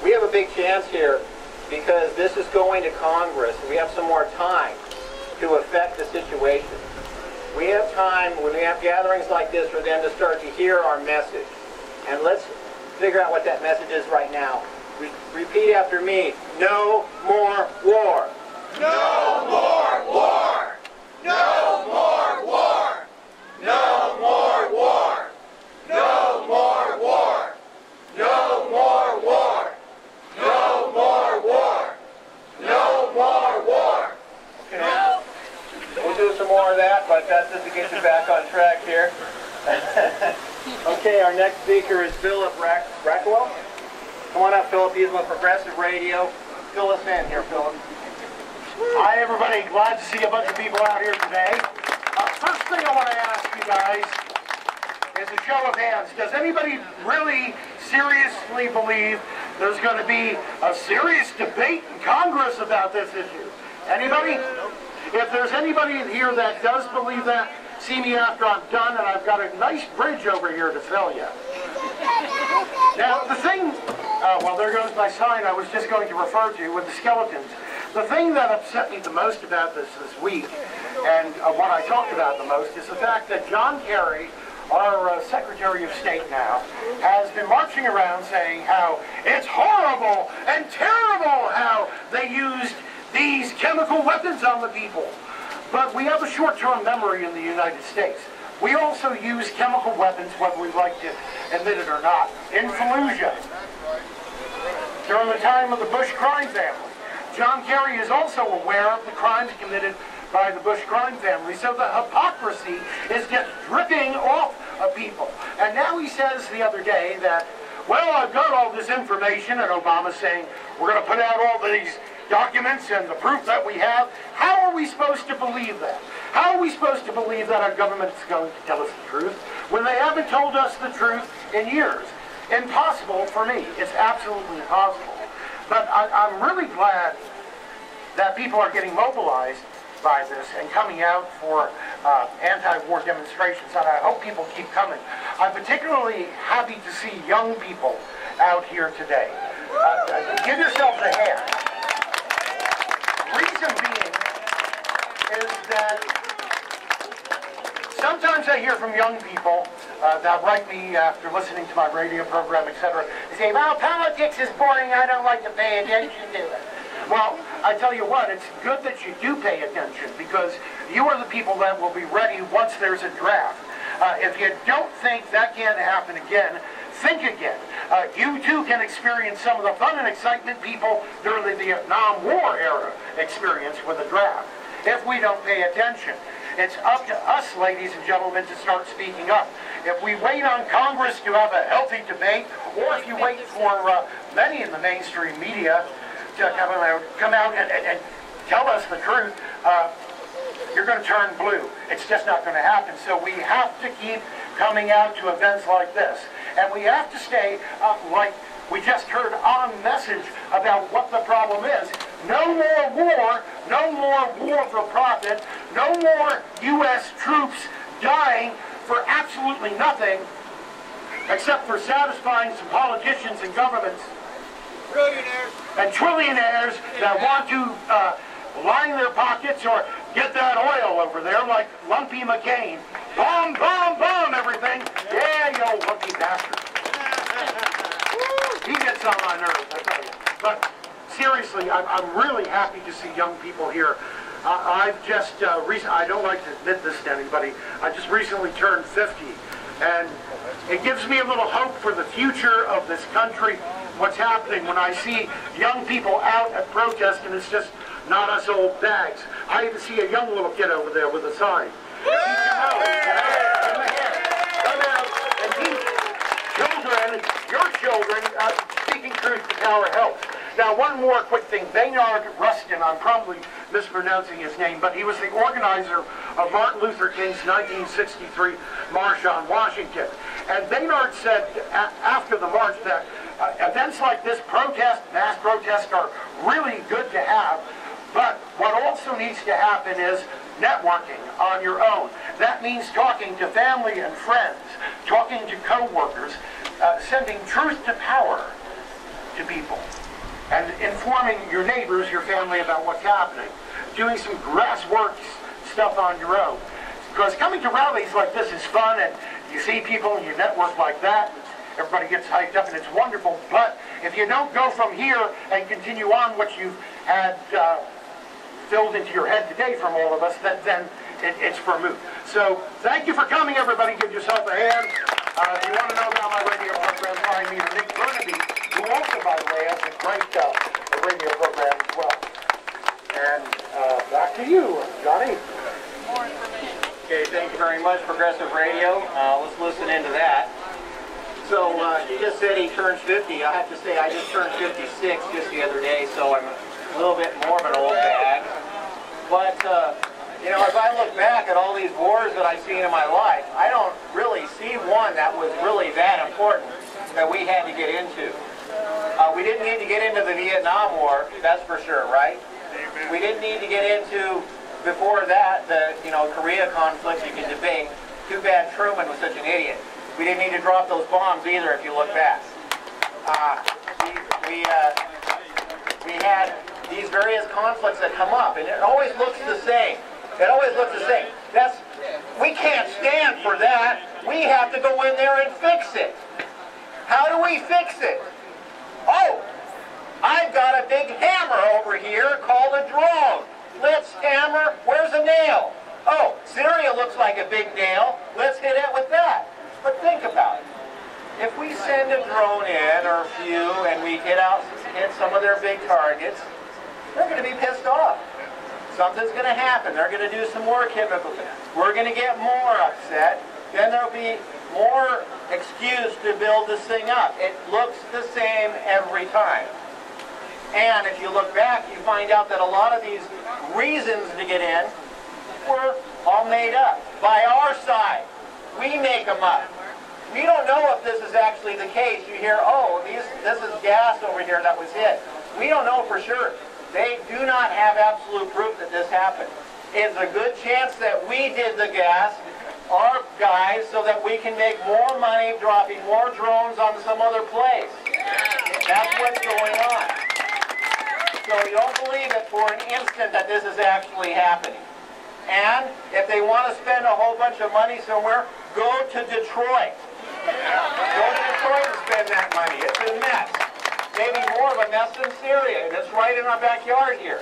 We have a big chance here because this is going to Congress. We have some more time to affect the situation. We have time when we have gatherings like this for them to start to hear our message. And let's figure out what that message is right now. Repeat after me. No more war. No more war! No more war! No more war! No more war! No more war! No more war! No more war! Okay. We'll do some more of that, but that's just to get you back on track here. Okay, our next speaker is Philip Racuel. Come on up, Philip. He's with Progressive Radio. Fill us in here, Philip. Hi, everybody. Glad to see a bunch of people out here today. First thing I want to ask you guys is a show of hands. Does anybody really seriously believe there's going to be a serious debate in Congress about this issue? Anybody? If there's anybody in here that does believe that, see me after I'm done, and I've got a nice bridge over here to sell you. Now, the thing, well, there goes my sign I was just going to refer to with the skeletons. The thing that upset me the most about this week, and what I talked about the most, is the fact that John Kerry, our Secretary of State now, has been marching around saying how it's horrible and terrible how they used these chemical weapons on the people. But we have a short-term memory in the United States. We also use chemical weapons, whether we like to admit it or not, in Fallujah. During the time of the Bush crime family. John Kerry is also aware of the crimes committed by the Bush crime family, so the hypocrisy is just dripping off of people. And now he says the other day that, well, I've got all this information, and Obama's saying, we're going to put out all these documents and the proof that we have. How are we supposed to believe that? How are we supposed to believe that our government is going to tell us the truth when they haven't told us the truth in years? Impossible for me. It's absolutely impossible. But I'm really glad that people are getting mobilized by this and coming out for anti-war demonstrations, and I hope people keep coming. I'm particularly happy to see young people out here today. Give yourselves a hand. Reason being is that sometimes I hear from young people that write me after listening to my radio program, etc. They say, well, politics is boring, I don't like to pay attention to it. Well, I tell you what, it's good that you do pay attention, because you are the people that will be ready once there's a draft. If you don't think that can't happen again, think again. You too can experience some of the fun and excitement people during the Vietnam War era experienced with a draft. If we don't pay attention, it's up to us, ladies and gentlemen, to start speaking up. If we wait on Congress to have a healthy debate, or if you wait for many in the mainstream media to come out and tell us the truth, you're going to turn blue. It's just not going to happen. So we have to keep coming out to events like this. And we have to stay, like we just heard, on message about what the problem is. No more war, no more war for profit, no more U.S. troops dying for absolutely nothing except for satisfying some politicians and governments and trillionaires that want to line their pockets or get that oil over there like Lumpy McCain. Bomb, bomb, bomb, everything. Yeah, you old lumpy bastard. He gets on my nerves, I tell you. But seriously, I'm really happy to see young people here. I've just, I don't like to admit this to anybody, I just recently turned 50. And it gives me a little hope for the future of this country, what's happening when I see young people out at protest, and it's just not us old bags. I even see a young little kid over there with a sign. Come out and teach children, your children, speaking truth to power helps. Now, one more quick thing. Bayard Rustin, I'm probably mispronouncing his name, but he was the organizer of Martin Luther King's 1963 March on Washington. And Bayard said after the march that events like this, mass protests, are really good to have, but what also needs to happen is networking on your own. That means talking to family and friends, talking to co-workers, sending truth to power to people, and informing your neighbors, your family about what's happening. Doing some grassroots stuff on your own. Because coming to rallies like this is fun, and you see people and you network like that, everybody gets hyped up and it's wonderful, but if you don't go from here and continue on what you've had filled into your head today from all of us, then it's for a moot. So thank you for coming, everybody. Give yourself a hand. If you want to know about my radio program, find me or Nick Burnaby, who also, by the way, has a great radio program as well. And back to you, Johnny. Okay, thank you very much, Progressive Radio. Let's listen into that. So he just said he turns 50. I have to say I just turned 56 just the other day, so I'm a little bit more of an old bag. But, you know, as I look back at all these wars that I've seen in my life, I don't really see one that was really that important that we had to get into. We didn't need to get into the Vietnam War, that's for sure, right? We didn't need to get into, before that, the Korea conflict you can debate. Too bad Truman was such an idiot. We didn't need to drop those bombs either, if you look back. We had these various conflicts that come up, and it always looks the same. It always looks the same. We can't stand for that. We have to go in there and fix it. How do we fix it? Oh, I've got a big hammer over here called a drone. Let's hammer. Where's a nail? Oh, Syria looks like a big nail. Let's hit it with that. But think about it. If we send a drone in, or a few, and we hit some of their big targets, they're going to be pissed off. Something's going to happen. They're going to do some more chemicals. We're going to get more upset. Then there'll be more excuse to build this thing up. It looks the same every time. And if you look back, you find out that a lot of these reasons to get in were all made up by our side. We make them up. We don't know if this is actually the case. You hear, oh, this is gas over here that was hit. We don't know for sure. They do not have absolute proof that this happened. It's a good chance that we did the gas, our guys, so that we can make more money dropping more drones on some other place. That's what's going on. So you don't believe it for an instant that this is actually happening. And if they want to spend a whole bunch of money somewhere, go to Detroit. Go to Detroit and spend that money. It's a mess. Maybe more of a mess than Syria, and it's right in our backyard here.